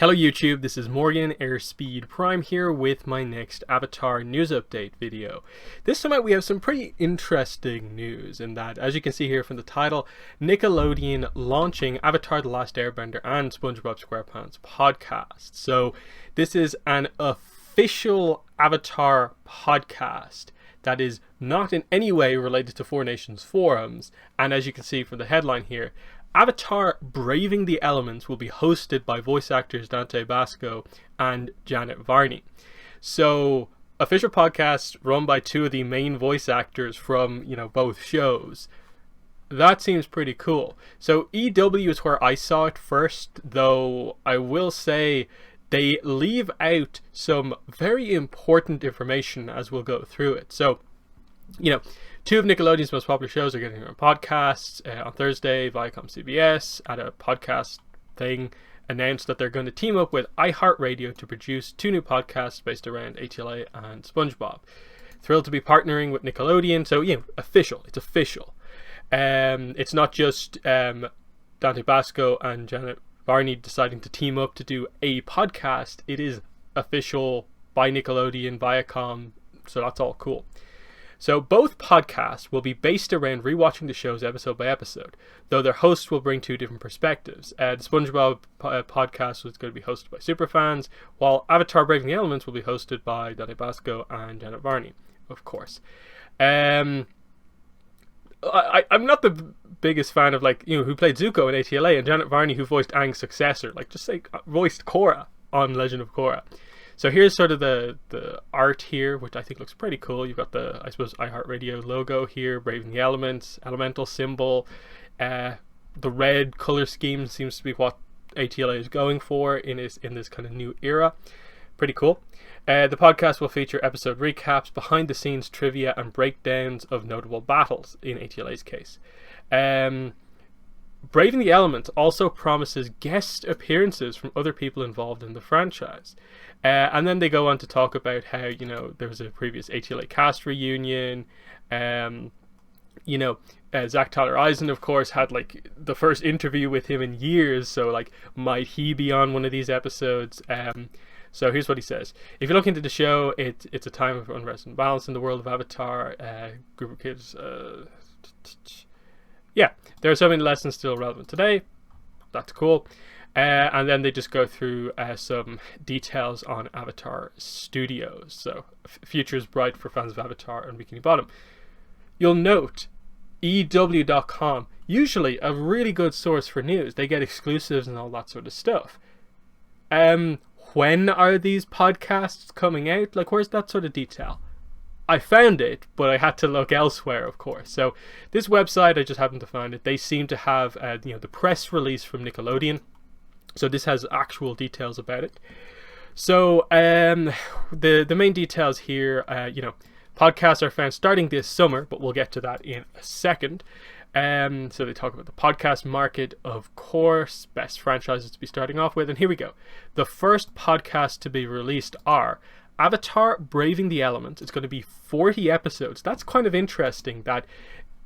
Hello YouTube, this is Morgan Airspeed Prime here with my next Avatar news update video. This time we have some pretty interesting news in that, as you can see here from the title, Nickelodeon launching Avatar The Last Airbender and SpongeBob SquarePants podcast. So this is an official Avatar podcast that is not in any way related to Four Nations forums, and as you can see from the headline here, Avatar Braving the Elements will be hosted by voice actors Dante Basco and Janet Varney. So, official podcast run by two of the main voice actors from, both shows. That seems pretty cool. So, EW is where I saw it first, though I will say they leave out some very important information as we'll go through it. So, two of Nickelodeon's most popular shows are getting their own podcasts. On Thursday, Viacom CBS, at a podcast thing, announced that they're going to team up with iHeartRadio to produce two new podcasts based around ATLA and SpongeBob. Thrilled to be partnering with Nickelodeon. So, official. It's official. It's not just Dante Basco and Janet Varney deciding to team up to do a podcast. It is official by Nickelodeon, Viacom, so that's all cool. So both podcasts will be based around rewatching the shows episode by episode, though their hosts will bring two different perspectives. The SpongeBob podcast was going to be hosted by superfans, while Avatar Braving the Elements will be hosted by Dante Basco and Janet Varney, of course. I'm not the biggest fan of who played Zuko in ATLA, and Janet Varney who voiced Aang's successor, voiced Korra on Legend of Korra. So here's sort of the art here, which I think looks pretty cool. You've got the, iHeartRadio logo here, Braving the Elements, elemental symbol. The red color scheme seems to be what ATLA is going for in this kind of new era. Pretty cool. The podcast will feature episode recaps, behind the scenes trivia, and breakdowns of notable battles in ATLA's case. Braving the Elements also promises guest appearances from other people involved in the franchise. And then they go on to talk about how, there was a previous ATLA cast reunion. Zach Tyler Eisen, of course, had the first interview with him in years. So might he be on one of these episodes? So here's what he says. If you look into the show, it's a time of unrest and balance in the world of Avatar. Group of kids... there are so many lessons still relevant today. That's cool. And then they just go through some details on Avatar Studios. So, future is bright for fans of Avatar and Bikini Bottom. You'll note, EW.com, usually a really good source for news. They get exclusives and all that sort of stuff. When are these podcasts coming out? Where's that sort of detail? I found it, but I had to look elsewhere, of course. So, this website, I just happened to find it. They seem to have, the press release from Nickelodeon. So this has actual details about it. So the main details here, podcasts are found starting this summer, but we'll get to that in a second. So they talk about the podcast market, of course, best franchises to be starting off with, and here we go. The first podcasts to be released are Avatar Braving the Elements. It's going to be 40 episodes. That's kind of interesting that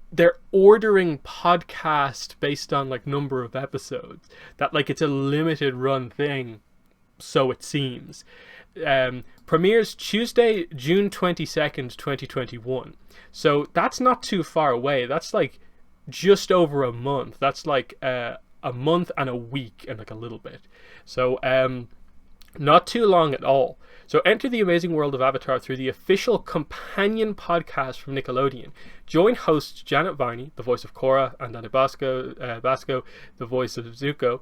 they're ordering podcast based on number of episodes, that it's a limited run thing, so it seems. Premieres Tuesday, June 22nd, 2021. So that's not too far away. That's just over a month. That's a month and a week and a little bit. So not too long at all. So enter the amazing world of Avatar through the official companion podcast from Nickelodeon. Join hosts Janet Varney, the voice of Korra, and Dante Basco, the voice of Zuko,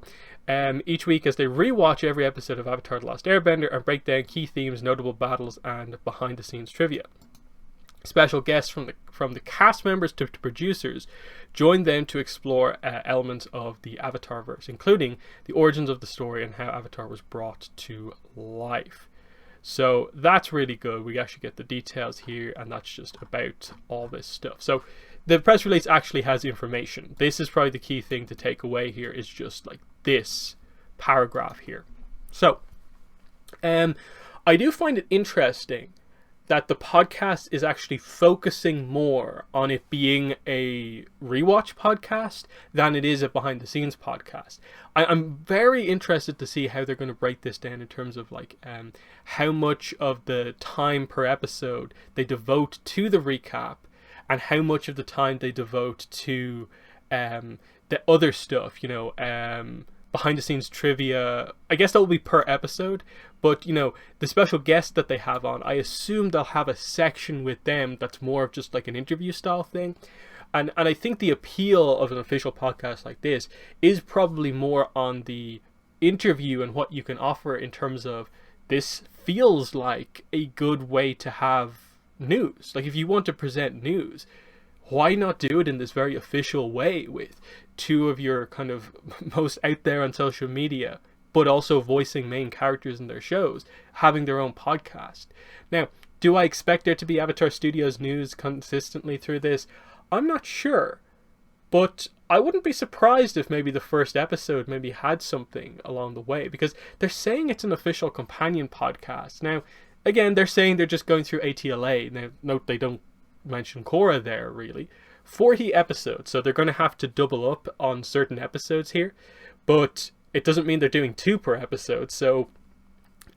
each week as they rewatch every episode of Avatar The Last Airbender and break down key themes, notable battles, and behind-the-scenes trivia. Special guests from the cast members to producers join them to explore elements of the Avatarverse, including the origins of the story and how Avatar was brought to life. So that's really good. We actually get the details here, and that's just about all this stuff. So the press release actually has information. This is probably the key thing to take away here, is just this paragraph here. So I do find it interesting that the podcast is actually focusing more on it being a rewatch podcast than it is a behind the scenes podcast. I'm very interested to see how they're going to break this down in terms of like how much of the time per episode they devote to the recap and how much of the time they devote to the other stuff, you know, behind the scenes trivia. I guess that will be per episode, but you know, the special guests that they have on, I assume they'll have a section with them that's more of just like an interview style thing. And I think the appeal of an official podcast like this is probably more on the interview and what you can offer in terms of this feels like a good way to have news. Like if you want to present news, why not do it in this very official way with two of your kind of most out there on social media, but also voicing main characters in their shows, having their own podcast. Now, do I expect there to be Avatar Studios news consistently through this? I'm not sure, but I wouldn't be surprised if maybe the first episode maybe had something along the way, because they're saying it's an official companion podcast. Now, again, they're saying they're just going through ATLA. Now, note they don't mention Korra there, really. 40 episodes, so they're going to have to double up on certain episodes here, but it doesn't mean they're doing 2 per episode, so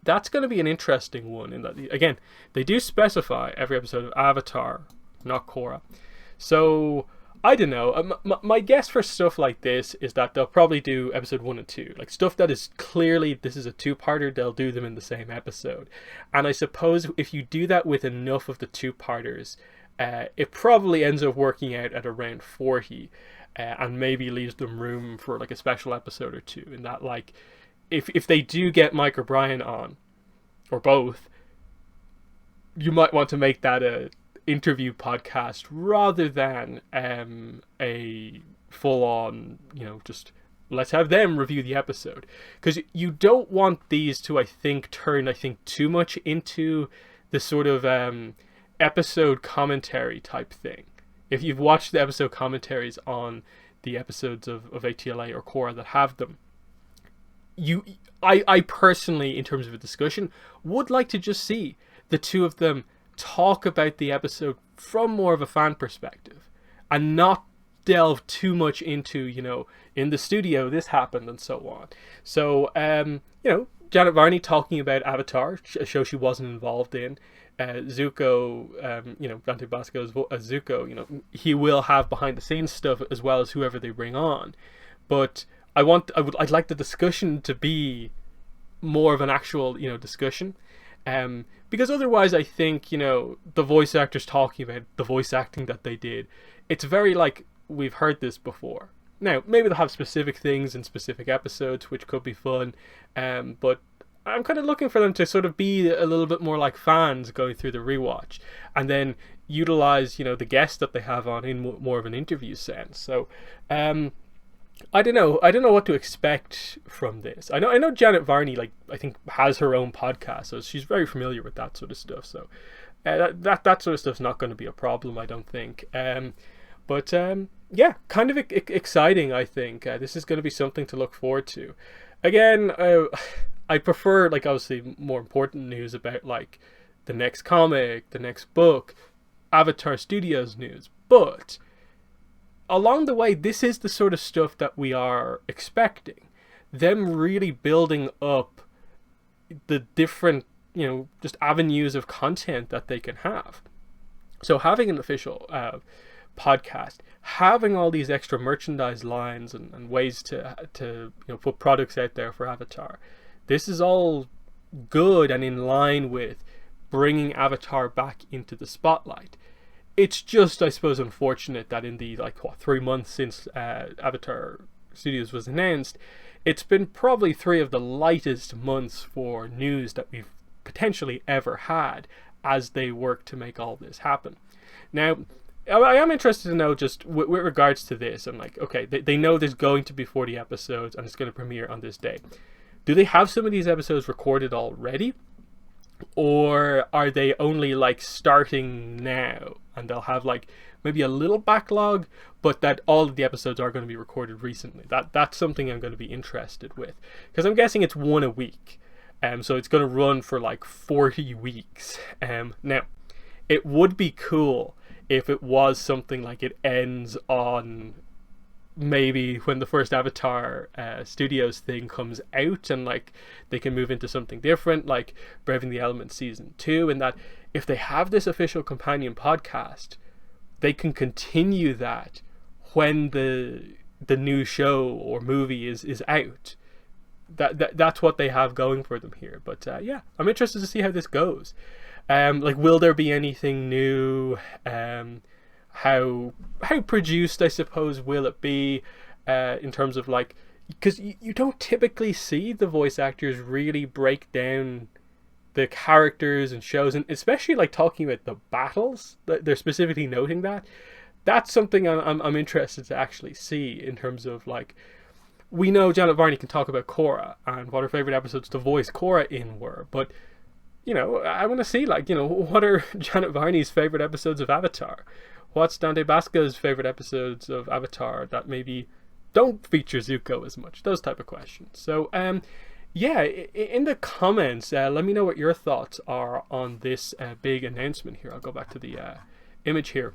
that's going to be an interesting one. In that, again, they do specify every episode of Avatar, not Korra. So I don't know. My guess for stuff like this is that they'll probably do episode 1 and 2, like stuff that is clearly this is a 2-parter. They'll do them in the same episode, and I suppose if you do that with enough of the 2-parters, it probably ends up working out at around 40, and maybe leaves them room for like a special episode or 2. In that, like, if they do get Mike or Brian on, or both, you might want to make that a interview podcast rather than a full-on, you know, just let's have them review the episode, because you don't want these to, I think, turn too much into the sort of episode commentary type thing. If you've watched the episode commentaries on the episodes of ATLA or Korra that have them, I personally, in terms of a discussion, would like to just see the two of them talk about the episode from more of a fan perspective and not delve too much into, you know, in the studio this happened and so on. So you know, Janet Varney talking about Avatar, a show she wasn't involved in. Zuko, you know, Dante Basco as Zuko, you know, he will have behind the scenes stuff as well as whoever they bring on. But I'd like the discussion to be more of an actual, you know, discussion. Because otherwise I think, you know, the voice actors talking about the voice acting that they did, it's very like, we've heard this before. Now, maybe they'll have specific things in specific episodes, which could be fun, but I'm kind of looking for them to sort of be a little bit more like fans going through the rewatch, and then utilize, you know, the guests that they have on in more of an interview sense. So, I don't know what to expect from this. I know Janet Varney, like, I think has her own podcast, so she's very familiar with that sort of stuff. So that sort of stuff's not going to be a problem, I don't think. But yeah, kind of exciting, I think. This is going to be something to look forward to. Again, I prefer, like, obviously more important news about, like, the next comic, the next book, Avatar Studios news, but along the way, this is the sort of stuff that we are expecting. Them really building up the different, you know, just avenues of content that they can have. So having an official podcast, having all these extra merchandise lines and ways to you know, put products out there for Avatar. This is all good and in line with bringing Avatar back into the spotlight. It's just, I suppose, unfortunate that in the 3 months since Avatar Studios was announced, it's been probably 3 of the lightest months for news that we've potentially ever had as they work to make all this happen. Now, I am interested to know, just with regards to this, I'm like, okay, they know there's going to be 40 episodes and it's going to premiere on this day. Do they have some of these episodes recorded already? Or are they only like starting now and they'll have like maybe a little backlog, but that all of the episodes are going to be recorded recently? That's something I'm going to be interested with, because I'm guessing it's 1 a week, so it's going to run for like 40 weeks. Now it would be cool if it was something like it ends on maybe when the first Avatar Studios thing comes out, and like they can move into something different, like Braving the Elements season 2, and that if they have this official companion podcast, they can continue that when the new show or movie is out. That's what they have going for them here. But yeah, I'm interested to see how this goes. Like, will there be anything new? How produced, I suppose, will it be, in terms of like, because you don't typically see the voice actors really break down the characters and shows, and especially like talking about the battles. They're specifically noting that. That's something I'm interested to actually see, in terms of like, we know Janet Varney can talk about Korra and what her favorite episodes to voice Korra in were, but you know, I want to see, like, you know, what are Janet Varney's favorite episodes of Avatar? What's Dante Basco's favorite episodes of Avatar that maybe don't feature Zuko as much? Those type of questions. So yeah, in the comments, let me know what your thoughts are on this big announcement here. I'll go back to the image here.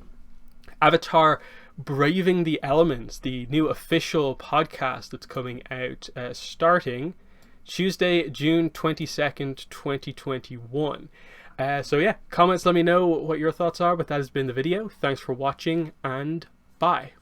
Avatar Braving the Elements, the new official podcast that's coming out starting Tuesday, June 22nd, 2021. So yeah, comments, let me know what your thoughts are, but that has been the video. Thanks for watching, and bye.